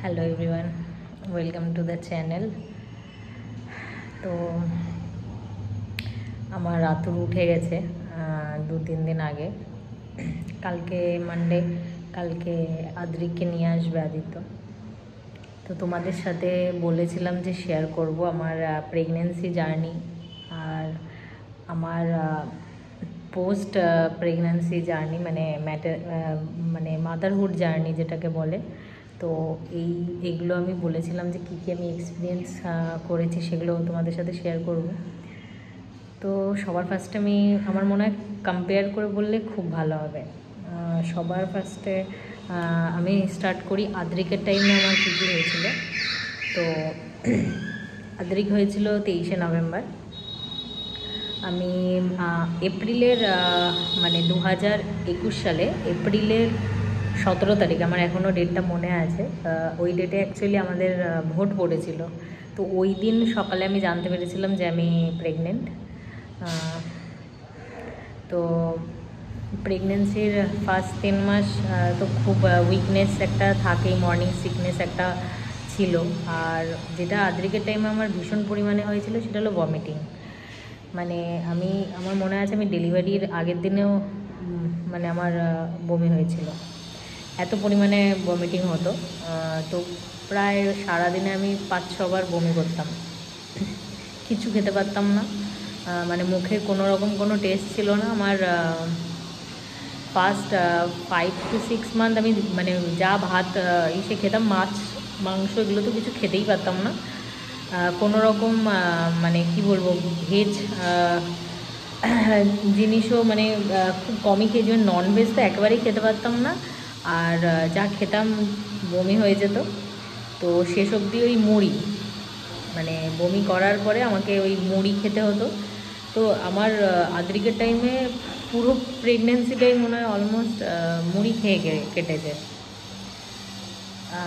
Hello everyone, welcome to the channel. তো আমার রাতুর উঠে গেছে 2-3 দিন আগে। কালকে মানডে, কালকে আদ্রিককে নিয়ে আসবে আদিত্য। তো তোমাদের সাথে বলেছিলাম যে শেয়ার করব আমার প্রেগনেন্সি জার্নি আর আমার পোস্ট প্রেগন্যান্সি জার্নি, মানে মাদারহুড জার্নি যেটাকে বলে। তো এইগুলো আমি বলেছিলাম যে কী আমি এক্সপিরিয়েন্স করেছি সেগুলো তোমাদের সাথে শেয়ার করব। তো সবার ফার্স্টে আমার মনে হয় কম্পেয়ার করে বললে খুব ভালো হবে। সবার ফার্স্টে আমি স্টার্ট করি আদ্রিকের টাইমে আমার কী কী হয়েছিল। তো আদ্রিক হয়েছিল 23শে নভেম্বর। আমি এপ্রিলের 2021 সালে এপ্রিলের 17 তারিখ, আমার এখনও ডেটটা মনে আছে। ওই ডেটে অ্যাকচুয়ালি আমাদের ভোট পড়েছিল। তো ওই দিন সকালে আমি জানতে পেরেছিলাম যে আমি প্রেগনেন্ট। তো প্রেগনেন্সির ফার্স্ট 3 মাস তো খুব উইকনেস একটা থাকেই, মর্নিং সিকনেস একটা ছিল। আর যেটা আদ্রিকের টাইমে আমার ভীষণ পরিমাণে হয়েছিল সেটা হলো ভমিটিং। মানে আমার মনে আছে আমি ডেলিভারির আগের দিনেও আমার বমি হয়েছিল, এত পরিমাণে ভমিটিং হতো। তো প্রায় সারাদিনে আমি 5-6 বার বমি করতাম, কিছু খেতে পারতাম না। মুখে কোনো রকম কোনো টেস্ট ছিল না আমার। ফার্স্ট 5 to 6 মান্থ আমি যা ভাত এসে খেতাম, মাছ মাংস এগুলো তো কিছু খেতেই পারতাম না। কোনো রকম কি বলবো, ভেজ জিনিসও খুব কমই খেয়েছি। ননভেজ তো একেবারেই খেতে পারতাম না। আর যা খেতাম বমি হয়ে যেত। তো শেষ অবধি ওই মুড়ি, বমি করার পরে আমাকে ওই মুড়ি খেতে হতো। তো আমার আদ্রিকের টাইমে পুরো প্রেগনেন্সিটাই মনে হয় অলমোস্ট মুড়ি খেয়ে কেটেছে।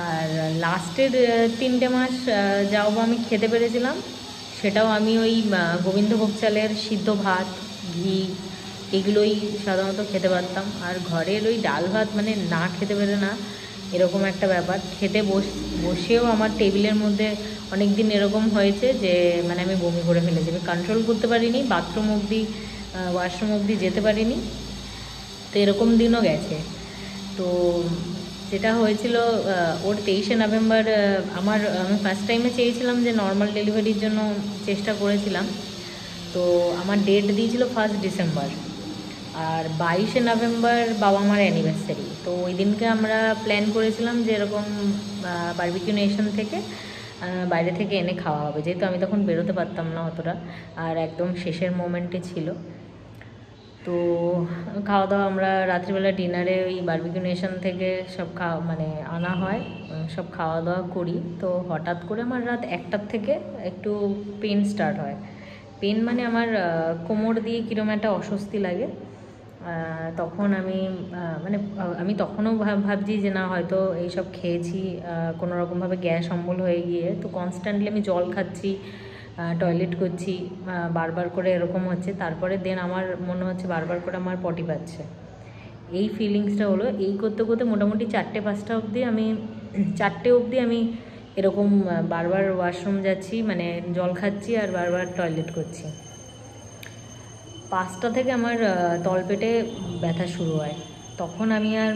আর লাস্টের 3টে মাস যাও আমি খেতে পেরেছিলাম, সেটাও আমি ওই গোবিন্দভোগ চালের সিদ্ধ ভাত, ঘি এগুলোই সাধারণত খেতে পারতাম। আর ঘরের ওই ডাল ভাত না খেতে পেরে না, এরকম একটা ব্যাপার। খেতে বসেও আমার টেবিলের মধ্যে অনেক দিন এরকম হয়েছে যে আমি বমি করে ফেলেছি, আমি কন্ট্রোল করতে পারিনি, বাথরুম অবধি ওয়াশরুম অবধি যেতে পারিনি। তো এরকম দিনও গেছে। তো যেটা হয়েছিল ওর 23শে নভেম্বর আমি ফার্স্ট টাইমে চেয়েছিলাম যে নর্মাল ডেলিভারির জন্য চেষ্টা করেছিলাম। তো আমার ডেট দিয়েছিল 1 ডিসেম্বর, আর 22শে নভেম্বর বাবা মার অ্যানিভার্সারি। তো ওই দিনকে আমরা প্ল্যান করেছিলাম যে এরকম বারবিকিউ নেশন থেকে বাইরে থেকে এনে খাওয়া হবে, যেহেতু আমি তখন বেরোতে পারতাম না অতটা, আর একদম শেষের মোমেন্টে ছিল। তো খাওয়া দাওয়া আমরা রাত্রিবেলা ডিনারে ওই বারবিকিউ নেশন থেকে সব আনা হয়, সব খাওয়া দাওয়া করি। তো হঠাৎ করে আমার রাত 1টার থেকে একটু পেন স্টার্ট হয়। পেন আমার কোমর দিয়ে কীরকম একটা অস্বস্তি লাগে। তখন আমি তখনও ভাবছি যে না, হয়তো এইসব খেয়েছি কোনো রকমভাবে গ্যাস অম্বল হয়ে গিয়ে। তো কনস্ট্যান্টলি আমি জল খাচ্ছি, টয়লেট করছি, বারবার করে এরকম হচ্ছে। তারপরে আমার মনে হচ্ছে বারবার করে আমার পটি পাচ্ছে, এই ফিলিংসটা হলো। এই করতে করতে মোটামুটি 4টে-5টা অবধি আমি 4টে অবধি আমি এরকম বারবার ওয়াশরুম যাচ্ছি, জল খাচ্ছি আর বারবার টয়লেট করছি। 5টা থেকে আমার তলপেটে ব্যথা শুরু হয়। তখন আমি আর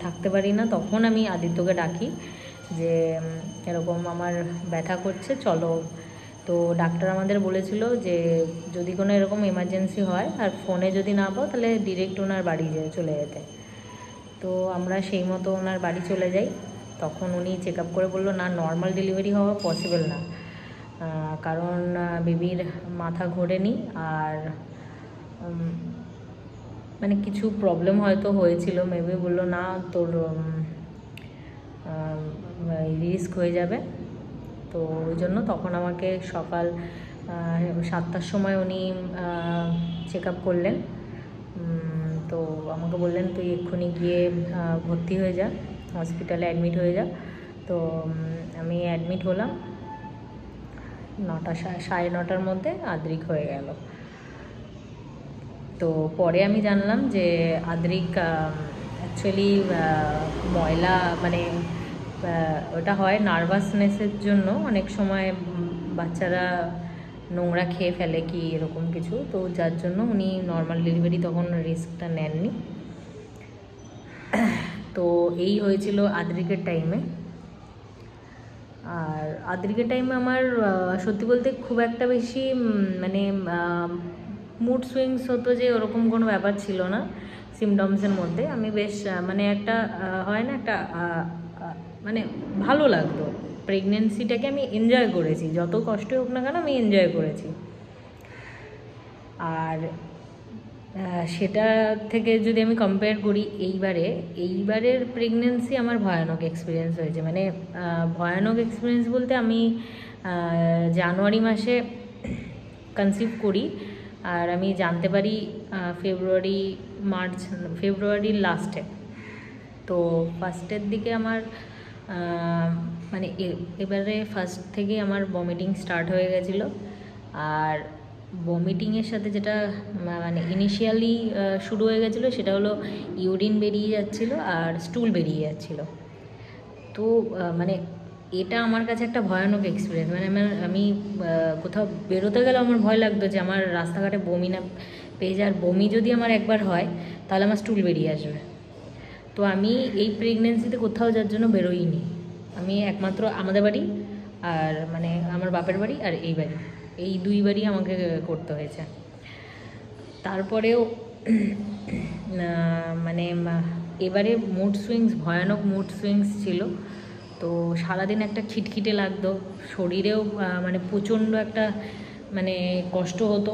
থাকতে পারি না। তখন আমি আদিত্যকে ডাকি যে এরকম আমার ব্যথা করছে, চলো। তো ডাক্তার আমাদের বলেছিল যে যদি কোনো এরকম এমার্জেন্সি হয় আর ফোনে যদি না পাও তাহলে ডিরেক্ট ওনার বাড়ি চলে যেতে। তো আমরা সেই মতো ওনার বাড়ি চলে যাই। তখন উনি চেক আপ করে বললো না, নর্মাল ডেলিভারি হওয়া পসিবল না, কারণ বেবির মাথা ঘোরেনি আর কিছু প্রবলেম হয়তো হয়েছিল। মেবি বললো না, তোর রিস্ক হয়ে যাবে। তো ওই জন্য তখন আমাকে সকাল 7টার সময় উনি চেক আপ করলেন। তো আমাকে বললেন তুই এক্ষুনি গিয়ে ভর্তি হয়ে যা, হসপিটালে অ্যাডমিট হয়ে যা। তো আমি অ্যাডমিট হলাম। 9টা, 9:30টার মধ্যে আদ্রিক হয়ে গেল। তো পরে আমি জানলাম যে আদ্রিক অ্যাকচুয়ালি ময়লা ওটা হয় নার্ভাসনেসের জন্য। অনেক সময় বাচ্চারা নোংরা খেয়ে ফেলে কি এরকম কিছু, তো যার জন্য উনি নর্মাল ডেলিভারি তখন রিস্কটা নেননি। তো এই হয়েছিল আদ্রিকের টাইমে। আর আদ্রিকের টাইমে আমার সত্যি বলতে খুব একটা বেশি মানে মুড সুইংস হতো যে ওরকম কোনো ব্যাপার ছিল না সিমটমসের মধ্যে। আমি বেশ মানে একটা হয় না একটা মানে ভালো লাগতো। প্রেগনেন্সিটাকে আমি এনজয় করেছি, যত কষ্ট হোক না কেন আমি এনজয় করেছি। আর সেটা থেকে যদি আমি কম্পেয়ার করি এইবারের প্রেগনেন্সি আমার ভয়ানক এক্সপিরিয়েন্স হয়েছে। মানে ভয়ানক এক্সপিরিয়েন্স বলতে আমি জানুয়ারি মাসে কনসিভ করি, আর আমি জানতে পারি ফেব্রুয়ারির লাস্টে। তো ফার্স্টের দিকে আমার মানে এবারে ফার্স্ট থেকে আমার ভমিটিং স্টার্ট হয়ে গেছিলো। আর ভমিটিংয়ের সাথে যেটা মানে ইনিশিয়ালি শুরু হয়ে গেছিলো সেটা হলো ইউরিন বেরিয়ে যাচ্ছিলো আর স্টুল বেরিয়ে যাচ্ছিলো। তো মানে এটা আমার কাছে একটা ভয়ানক এক্সপিরিয়েন্স। মানে আমি কোথাও বেরোতে গেলে আমার ভয় লাগতো যে আমার রাস্তাঘাটে বমি না পেয়ে যায়, আর বমি যদি আমার একবার হয় তাহলে আমার স্টুল বেরিয়ে আসবে। তো আমি এই প্রেগনেন্সিতে কোথাও যার জন্য বেরোইনি। আমি একমাত্র আমাদের বাড়ি আর মানে আমার বাপের বাড়ি আর এই বাড়ি, এই দুই বাড়ি আমাকে করতে হয়েছে। তারপরেও মানে এবারে মুড সুইংস, ভয়ানক মুড সুইংস ছিল। তো সারাদিন একটা খিটখিটে লাগতো, শরীরেও মানে প্রচণ্ড একটা মানে কষ্ট হতো,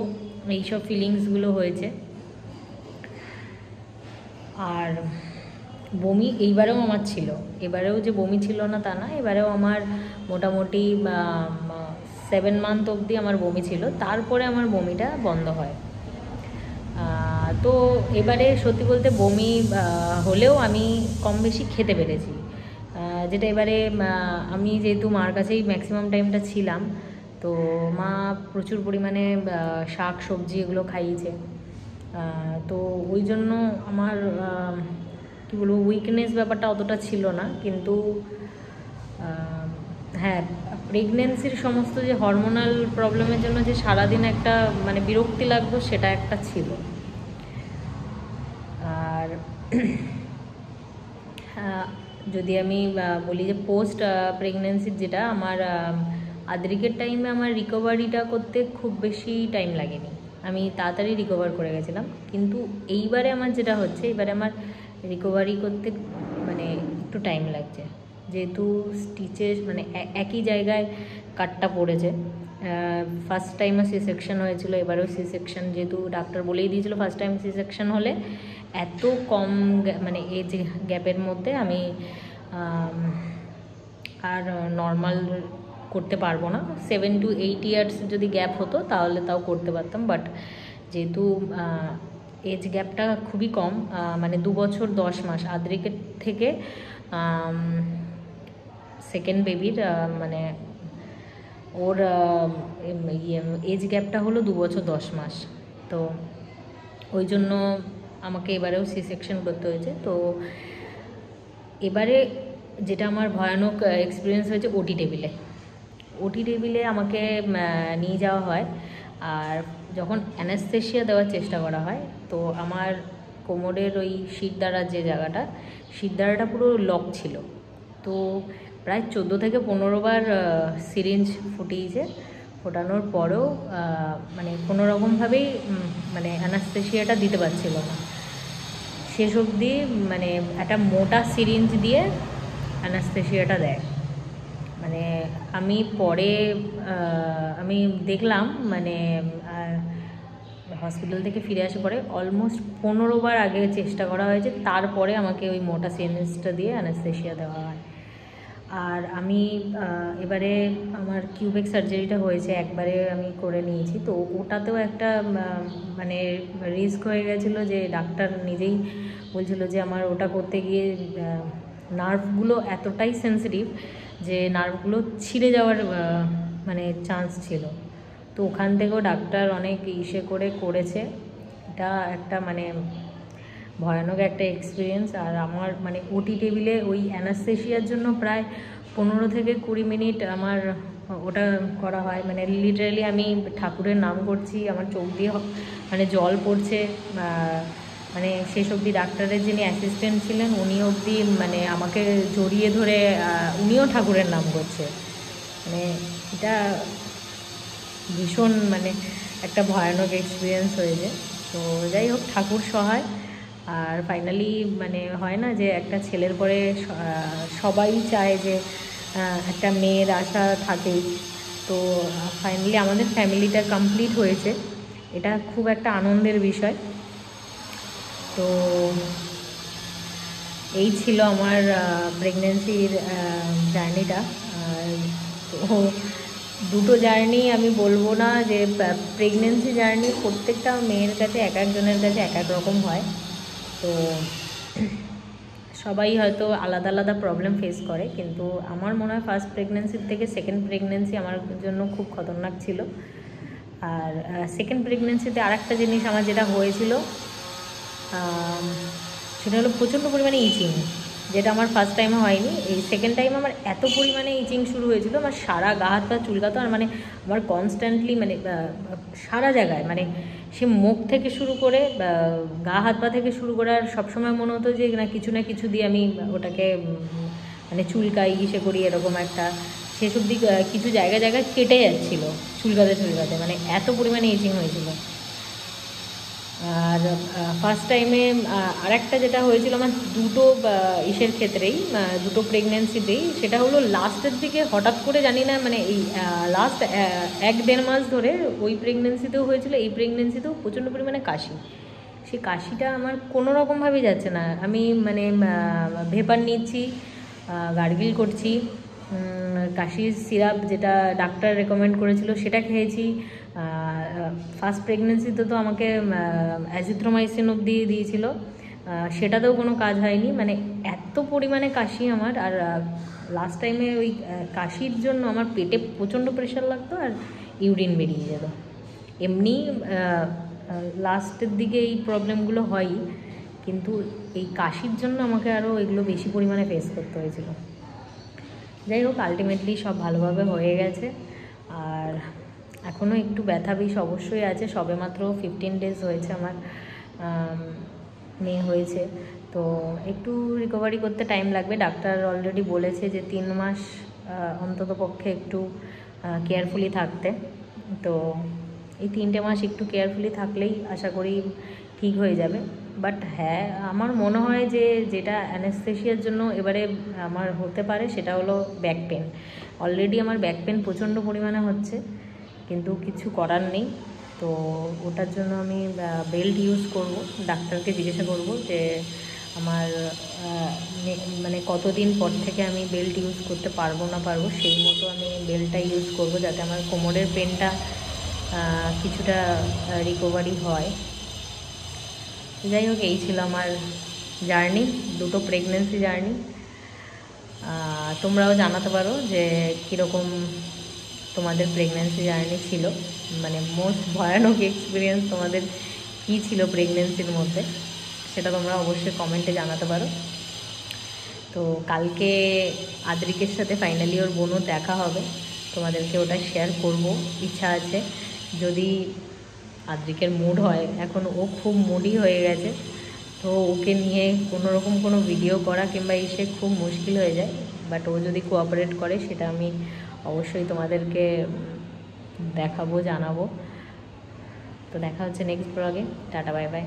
এইসব ফিলিংসগুলো হয়েছে। আর বমি এইবারেও আমার ছিল, এবারেও যে বমি ছিল না তা না, এবারেও আমার মোটামুটি 7 মান্থ অবধি আমার বমি ছিল, তারপরে আমার বমিটা বন্ধ হয়। তো এবারে সত্যি বলতে বমি হলেও আমি কম বেশি খেতে পেরেছি। যেটা এবারে আমি যেহেতু মার কাছেই ম্যাক্সিমাম টাইমটা ছিলাম, তো মা প্রচুর পরিমাণে শাক সবজি এগুলো খাইয়েছে। তো ওই জন্য আমার কী বলবো উইকনেস ব্যাপারটা অতটা ছিল না। কিন্তু হ্যাঁ, প্রেগনেন্সির সমস্ত যে হরমোনাল প্রবলেমের জন্য যে সারাদিন একটা মানে বিরক্তি লাগতো সেটা একটা ছিল। আর যদি আমি বলি যে পোস্ট প্রেগনেন্সির যেটা আমার আদ্রিকের টাইমে আমার রিকভারিটা করতে খুব বেশি টাইম লাগেনি, আমি তাড়াতাড়ি রিকভার করে গেছিলাম। কিন্তু এইবারে আমার যেটা হচ্ছে, এবারে আমার রিকভারি করতে মানে একটু টাইম লাগছে, যেহেতু স্টিচেস মানে একই জায়গায় কাটটা পড়েছে। ফার্স্ট টাইমে সি সেকশন হয়েছিল, এবারেও সি সেকশন, যেহেতু ডাক্তার বলেই দিয়েছিল ফার্স্ট টাইম সি সেকশন হলে এত কম মানে এজ গ্যাপের মধ্যে আমি আর নর্মাল করতে পারবো না। 7 to 8 ইয়ার্স যদি গ্যাপ হতো তাহলে তাও করতে পারতাম, বাট যেহেতু এজ গ্যাপটা খুবই কম, মানে 2 বছর 10 মাস আদ্রিকের থেকে সেকেন্ড বেবির মানে ওর এজ গ্যাপটা হলো 2 বছর 10 মাস। তো ওই জন্য আমাকে এবারেও সি সেকশন করতে হয়েছে। তো এবারে যেটা আমার ভয়ানক এক্সপিরিয়েন্স হয়েছে ওটি টেবিলে আমাকে নিয়ে যাওয়া হয়। আর যখন অ্যানাস্থেশিয়া দেওয়ার চেষ্টা করা হয়, তো আমার কোমরের ওই শিরদাঁড়ার যে জায়গাটা, শিরদাঁড়াটা পুরো লক ছিল। তো প্রায় 14 থেকে 15 বার সিরিঞ্জ ফুটিয়েছে, ফোটানোর পরেও মানে কোনো রকমভাবেই মানে অ্যানাস্থেশিয়াটা দিতে পারছিল না। শেষ অবধি মানে একটা মোটা সিরিঞ্জ দিয়ে অ্যানাস্থেশিয়াটা দেয়। মানে আমি পরে আমি দেখলাম মানে হসপিটাল থেকে ফিরে আসার পরে অলমোস্ট 15 বার আগে চেষ্টা করা হয়েছে, তারপরে আমাকে ওই মোটা সিরিঞ্জটা দিয়ে অ্যানাস্থেশিয়া দেওয়া হয়। আর আমি এবারে আমার কিউবেক সার্জারিটা হয়েছে, একবারে আমি করে নিয়েছি। তো ওটাতেও একটা মানে রিস্ক হয়ে গেছিলো, যে ডাক্তার নিজেই বলছিল যে আমার ওটা করতে গিয়ে নার্ভগুলো এতটাই সেন্সিটিভ যে নার্ভগুলো ছিঁড়ে যাওয়ার মানে চান্স ছিল। তো ওখান থেকেও ডাক্তার অনেক করেছে। এটা একটা মানে ভয়ানক একটা এক্সপিরিয়েন্স। আর আমার মানে ওটি টেবিলে ওই অ্যানাস্থেশিয়ার জন্য প্রায় 15 থেকে 20 মিনিট আমার ওটা করা হয়। মানে লিটারালি আমি ঠাকুরের নাম করছি, আমার চোখ দিয়ে মানে জল পড়ছে। মানে শেষ অবধি ডাক্তারের যিনি অ্যাসিস্ট্যান্ট ছিলেন উনি অবধি মানে আমাকে জড়িয়ে ধরে উনিও ঠাকুরের নাম করছে। মানে এটা ভীষণ মানে একটা ভয়ানক এক্সপিরিয়েন্স হয়েছে। তো যাই হোক, ঠাকুর সহায়। আর ফাইনালি মানে হয় না যে একটা ছেলের পরে সবাই চায় যে একটা মেয়ের আশা থাকেই। তো ফাইনালি আমাদের ফ্যামিলিটা কমপ্লিট হয়েছে, এটা খুব একটা আনন্দের বিষয়। তো এই ছিল আমার প্রেগনেন্সির জার্নিটা। তো দুটো জার্নি আমি বলবো না যে প্রেগনেন্সি জার্নি প্রত্যেকটা মেয়ের কাছে এক একজনের কাছে এক এক রকম হয়। তো সবাই হয়তো আলাদা আলাদা প্রবলেম ফেস করে, কিন্তু আমার মনে হয় ফার্স্ট প্রেগনেন্সির থেকে সেকেন্ড প্রেগনেন্সি আমার জন্য খুব খতরনাক ছিল। আর সেকেন্ড প্রেগনেন্সিতে আরেকটা জিনিস আমার যেটা হয়েছিল সেটা হলো প্রচণ্ড পরিমাণে ইচিং, যেটা আমার ফার্স্ট টাইমে হয়নি। এই সেকেন্ড টাইম আমার এত পরিমাণে ইচিং শুরু হয়েছিল, আমার সারা গা হাত পা চুলকাতো। আর মানে আমার কনস্ট্যান্টলি মানে সারা জায়গায়, মানে সে মুখ থেকে শুরু করে গা হাত পা থেকে শুরু করে, আর সবসময় মনে হতো যে না কিছু দিয়ে আমি ওটাকে মানে চুলকাই ইসে করি, এরকম একটা সেসব দিক কিছু জায়গায় কেটে যাচ্ছিলো চুলকাতে, মানে এত পরিমাণে ইচিং হয়েছিল। আর ফার্স্ট টাইমে আরেকটা যেটা হয়েছিল আমার দুটো ইসের ক্ষেত্রেই, দুটো প্রেগনেন্সিতেই, সেটা হলো লাস্টের দিকে হঠাৎ করে জানি না মানে এই লাস্ট 1-1.5 মাস ধরে ওই প্রেগনেন্সিতেও হয়েছিল, এই প্রেগনেন্সিতেও প্রচণ্ড পরিমাণে কাশি। সেই কাশিটা আমার কোনো রকমভাবেই যাচ্ছে না। আমি মানে ভেপার নিচ্ছি, গার্গিল করছি, কাশির সিরাপ যেটা ডাক্তার রেকমেন্ড করেছিল সেটা খেয়েছি। ফার্স্ট প্রেগনেন্সিতে তো আমাকে অ্যাজিথ্রোমাইসিন অবধি দিয়েছিল, সেটাতেও কোনো কাজ হয়নি। মানে এত পরিমাণে কাশি আমার। আর লাস্ট টাইমে ওই কাশির জন্য আমার পেটে প্রচণ্ড প্রেশার লাগতো আর ইউরিন বেরিয়ে যেত। এমনি লাস্টের দিকে এই প্রবলেমগুলো হয়ই, কিন্তু এই কাশির জন্য আমাকে আরও এগুলো বেশি পরিমাণে ফেস করতে হয়েছিল। যাই হোক, আলটিমেটলি সব ভালোভাবে হয়ে গেছে। আর এখনও একটু ব্যথা বিষ অবশ্যই আছে, সবেমাত্র 15 ডেজ হয়েছে আমার মেয়ে হয়েছে। তো একটু রিকভারি করতে টাইম লাগবে। ডাক্তার অলরেডি বলেছে যে 3 মাস অন্তত পক্ষে একটু কেয়ারফুলি থাকতে। তো এই 3টে মাস একটু কেয়ারফুলি থাকলেই আশা করি ঠিক হয়ে যাবে। বাট হ্যাঁ, আমার মনে হয় যে যেটা অ্যানেস্থেশিয়ার জন্য এবারে আমার হতে পারে সেটা হলো ব্যাক পেন। অলরেডি আমার ব্যাক পেন প্রচণ্ড পরিমাণে হচ্ছে, কিন্তু কিছু করার নেই। তো ওটার জন্য আমি বেল্ট ইউজ করব। ডাক্তারকে জিজ্ঞাসা করব যে আমার মানে কতদিন পর থেকে আমি বেল্ট ইউজ করতে পারবো না পারবো, সেই মতো আমি বেল্টটা ইউজ করব, যাতে আমার কোমরের পেনটা কিছুটা রিকভারি হয়। যাই হোক, এই ছিল আমার জার্নি, দুটো প্রেগনেন্সি জার্নি। তোমরাও জানাতে পারো যে কীরকম তোমাদের প্রেগনেন্সি জার্নি ছিল, মানে মোস্ট ভয়ানক এক্সপিরিয়েন্স তোমাদের কী ছিল প্রেগনেন্সির মধ্যে, সেটা তোমরা অবশ্যই কমেন্টে জানাতে পারো। তো কালকে আদ্রিকের সাথে ফাইনালি ওর বোনও দেখা হবে, তোমাদেরকে ওটা শেয়ার করব, ইচ্ছা আছে। যদি আদ্রিকের মুড হয়, এখন ও খুব মুডি হয়ে গেছে, তো ওকে নিয়ে কোনো রকম কোনো ভিডিও করা কিংবা এসে খুব মুশকিল হয়ে যায়। বাট ও যদি কোঅপারেট করে সেটা আমি অবশ্যই তোমাদেরকে দেখাবো, জানাবো। তো দেখা হচ্ছে নেক্সট ব্লগে। Tata, bye bye.